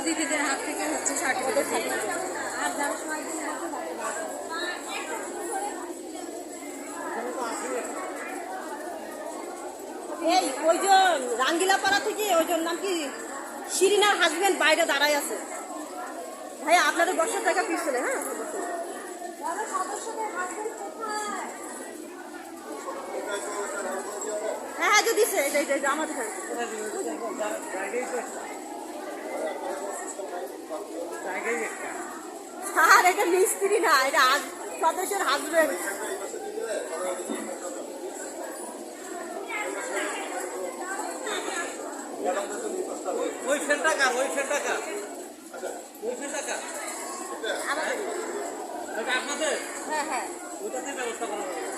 প্রদীপীদের হাত থেকে হচ্ছে সার্টিফিকেট আর যারা সময় এই ওইজন রাঙ্গিলাপাড়া থেকে ওইজন নাম কি শিরিনার হাজবেন্ড বাইরে দাঁড়ায় আছে ভাই আপনাদের বসার জায়গা পিছনে। হ্যাঁ হ্যাঁ হ্যাঁ যে দিছে এটা আমাদের স্যার এটা মিস্ত্রি না, এটা সদস্যের হাজবেন্ড। ওই ফেলটা কার ওই ফেলটা কার ওই ফেলটা কার আমাদের আপনাদের হ্যাঁ হ্যাঁ ওইটাতে ব্যবস্থা করা হবে।